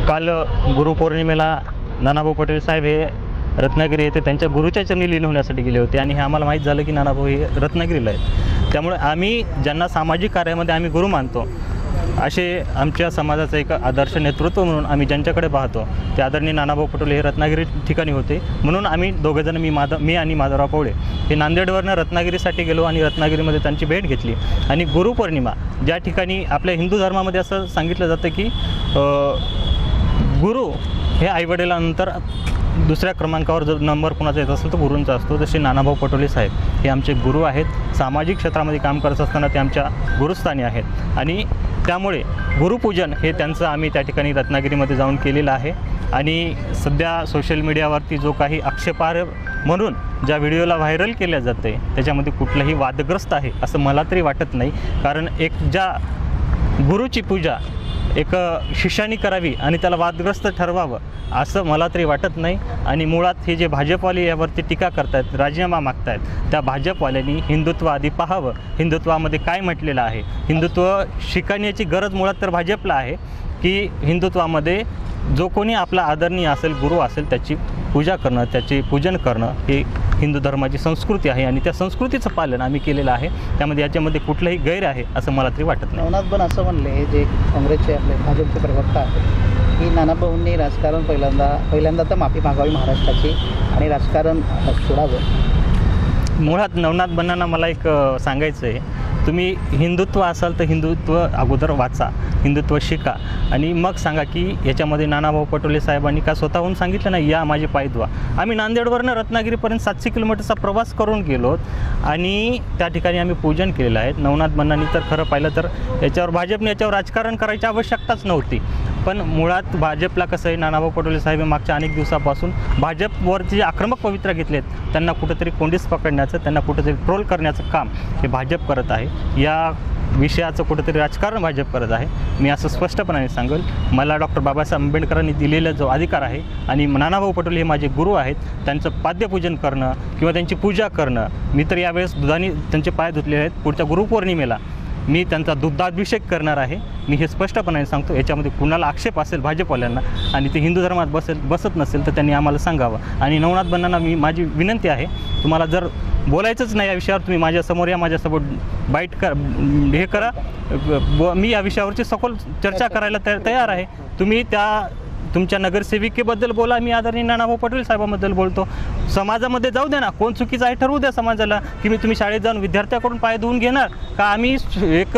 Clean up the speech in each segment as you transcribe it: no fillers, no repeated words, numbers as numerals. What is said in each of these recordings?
काल गुरुपौर्णिमेला नानाभाऊ पटोले साहेब हे रत्नागिरी येथे त्यांच्या गुरुच्या चरणी लीन होण्यासाठी गेले होते आणि हे आम्हाला माहीत झालं की नानाभाऊ हे रत्नागिरीला आहेत. त्यामुळे आम्ही ज्यांना सामाजिक कार्यामध्ये आम्ही गुरु मानतो असे आमच्या समाजाचं एक आदर्श नेतृत्व म्हणून आम्ही ज्यांच्याकडे पाहतो ते आदरणीय नानाभाऊ पटोले हे रत्नागिरी ठिकाणी होते. म्हणून आम्ही दोघेजण मी आणि माधवराव पवळे हे नांदेडवरनं रत्नागिरीसाठी गेलो आणि रत्नागिरीमध्ये त्यांची भेट घेतली. आणि गुरुपौर्णिमा ज्या ठिकाणी आपल्या हिंदू धर्मामध्ये असं सांगितलं जातं की गुरु हे आईवडिलांनंतर दुसऱ्या क्रमांकावर जर नंबर कोणाचा येत असेल तर गुरूंचा असतो. जसे नानाभाऊ पटोले साहेब हे आमचे गुरु आहेत. सामाजिक क्षेत्रामध्ये काम करत असताना ते आमच्या गुरुस्थानी आहेत आणि त्यामुळे गुरुपूजन हे त्यांचं आम्ही त्या ठिकाणी रत्नागिरीमध्ये जाऊन केलेलं आहे. आणि सध्या सोशल मीडियावरती जो काही आक्षेपार्ह म्हणून ज्या व्हिडिओला व्हायरल केल्या जाते त्याच्यामध्ये कुठलंही वादग्रस्त आहे असं मला तरी वाटत नाही. कारण एक ज्या गुरुची पूजा एक शिष्यानी करावी आणि त्याला वादग्रस्त ठरवावं असं मला तरी वाटत नाही. आणि मुळात हे जे भाजपवाले यावरती टीका करतायत, राजीनामा मागतायत, त्या भाजपवाल्यांनी हिंदुत्व आधी पाहावं. हिंदुत्वामध्ये काय म्हटलेलं आहे, हिंदुत्व शिकण्याची गरज मुळात तर भाजपला आहे की हिंदुत्वामध्ये जो कोणी आपला आदरणीय असेल, गुरु असेल, त्याची पूजा करणं, त्याचे पूजन करणं हे हिंदू धर्माची संस्कृती आहे आणि त्या संस्कृतीचं पालन आम्ही केलेलं आहे. त्यामध्ये याच्यामध्ये कुठलंही गैर आहे असं मला तरी वाटत नाही. नवनाथ पण असं म्हणले जे काँग्रेसचे आपले भाजपचे प्रवक्ता आहेत की नानाभाऊंनी राजकारण पहिल्यांदा तर माफी मागावी महाराष्ट्राची आणि राजकारण सोडावं. मुळात नवनाथ बन्नांना मला एक सांगायचं आहे, तुम्ही हिंदुत्व असाल तर हिंदुत्व अगोदर वाचा, हिंदुत्व शिका आणि मग सांगा की याच्यामध्ये नानाभाऊ पटोले साहेबांनी का स्वतःहून सांगितलं नाही या माझे पाय धुवा. आम्ही नांदेडवरनं रत्नागिरीपर्यंत 700 किलोमीटरचा प्रवास करून गेलो आणि त्या ठिकाणी आम्ही पूजन केलेलं आहे. नवनाथ बन्नांनी तर खरं पाहिलं तर भाजपने याच्यावर राजकारण करायची आवश्यकताच नव्हती. पण मुळात भाजपला कसं आहे, नानाभाऊ पटोले साहेब मागच्या अनेक दिवसापासून भाजपवरती जे आक्रमक पवित्रा घेतलेत त्यांना कुठंतरी कोंडीस पकडण्याचं, त्यांना कुठंतरी ट्रोल करण्याचं काम हे भाजप करत आहे. या विषयाचं कुठंतरी राजकारण भाजप करत आहे. मी असं स्पष्टपणाने सांगेल, मला डॉक्टर बाबासाहेब आंबेडकरांनी दिलेला जो अधिकार आहे आणि नानाभाऊ पटोले हे माझे गुरु आहेत, त्यांचं पाद्यपूजन करणं किंवा त्यांची पूजा करणं, मी तर यावेळेस दुधाने त्यांचे पाय धुतलेले आहेत. पुढच्या गुरुपौर्णिमेला मी त्यांचा दुग्धाभिषेक करणार आहे. मी हे स्पष्टपणाने सांगतो. याच्यामध्ये कुणाला आक्षेप असेल भाजपवाल्यांना आणि ते हिंदू धर्मात बसत नसेल तर त्यांनी आम्हाला सांगावं. आणि नवनाथ बन्नांना माझी विनंती आहे, तुम्हाला जर बोलायचंच नाही या विषयावर तुम्ही माझ्यासमोर या, माझ्यासोबत हे करा. मी या विषयावरची सखोल चर्चा करायला तयार आहे. तुम्ही तुमच्या नगरसेविकेबद्दल बोला, मी आदरणीय नानाभाऊ पटोले साहेबांबद्दल बोलतो. समाजामध्ये जाऊ द्या ना, कोण चुकीचं आहे ठरवू द्या समाजाला. की मी तुम्ही शाळेत जाऊन विद्यार्थ्याकडून पाय धुवून घेणार का आम्ही एक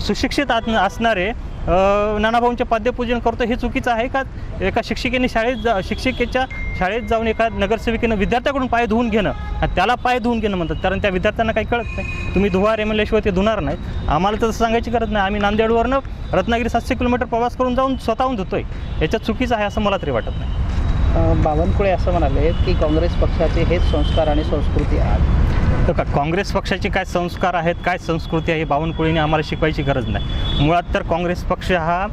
सुशिक्षित असणारे नानाभाऊंचे पाद्यपूजन करतो हे चुकीचं आहे का? एका शिक्षिकेच्या शाळेत जाऊन एका नगरसेविकेनं विद्यार्थ्याकडून पाय धुवून घेणं, त्याला पाय धुवून घेणं म्हणतात. कारण त्या विद्यार्थ्यांना काही कळत नाही. तुम्ही धुवार म्हणल्याशिवाय ते धुणार नाहीत. आम्हाला तसं सांगायची गरज नाही. आम्ही नांदेडवरनं रत्नागिरी 700 किलोमीटर प्रवास करून जाऊन स्वतःहून धुतोय. याच्यात चुकीचं आहे असं मला तरी वाटत नाही. बावनकुळे असं म्हणाले की काँग्रेस पक्षाचे हेच संस्कार आणि संस्कृती आहे. तर का काँग्रेस पक्षाचे काय संस्कार आहेत, काय संस्कृती आहे, बावनकुळेने आम्हाला शिकवायची गरज नाही. मुळात तर काँग्रेस पक्ष हा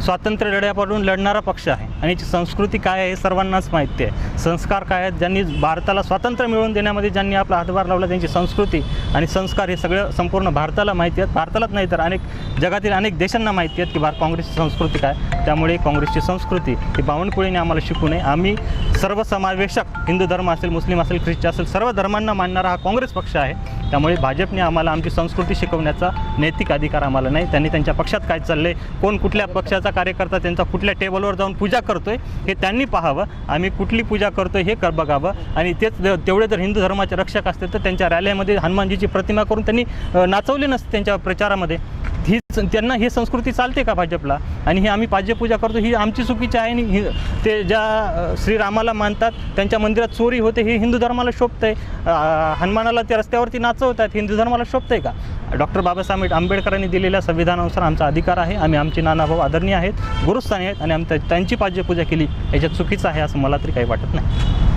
स्वातंत्र्य लढ्यापासून लढणारा पक्ष आहे आणि याची संस्कृती काय आहे हे सर्वांनाच माहिती आहे. संस्कार काय आहेत, ज्यांनी भारताला स्वातंत्र्य मिळवून देण्यामध्ये ज्यांनी आपला हातभार लावला त्यांची संस्कृती आणि संस्कार हे सगळं संपूर्ण भारताला माहिती आहेत. भारतालाच नाही तर जगातील अनेक देशांना माहिती आहेत की काँग्रेसची संस्कृती काय. त्यामुळे काँग्रेसची संस्कृती ही बावनकुळेने आम्हाला शिकू नये. आम्ही सर्वसमावेशक हिंदू धर्म असेल, मुस्लिम असेल, ख्रिश्चन असेल, सर्व धर्मांना मानणारा हा काँग्रेस पक्ष आहे. त्यामुळे भाजपने आम्हाला आमची संस्कृती शिकवण्याचा नैतिक अधिकार आम्हाला नाही. त्यांनी त्यांच्या पक्षात काय चाललंय, कोण कुठल्या पक्षाचा कार्यकर्ता त्यांचा कुठल्या टेबलवर जाऊन पूजा करतोय हे त्यांनी पाहावं. आम्ही कुठली पूजा करतोय हे बघावं. आणि तेवढे जर हिंदू धर्माचे रक्षक असतील तर त्यांच्या रॅलीमध्ये हनुमानजीची प्रतिमा करून त्यांनी नाचवले नसते त्यांच्या प्रचारामध्ये. त्यांना ही संस्कृती चालते का भाजपला? आणि ही आम्ही पाद्यपूजा करतो ही आमची चुकीची आहे. आणि ते ज्या श्रीरामाला मानतात त्यांच्या मंदिरात चोरी होते हे हिंदू धर्माला शोभतंय. हनुमानाला ते रस्त्यावरती नाचवतात हिंदू धर्माला शोभतंय का? डॉक्टर बाबासाहेब आंबेडकरांनी दिलेल्या संविधानानुसार आमचा अधिकार आहे. आम्ही आमचे नानाभाऊ आदरणीय आहेत, गुरुस्थानी आहेत आणि आम्ही त्यांची पाद्यपूजा केली. याच्यात चुकीचं आहे असं मला तरी काही वाटत नाही.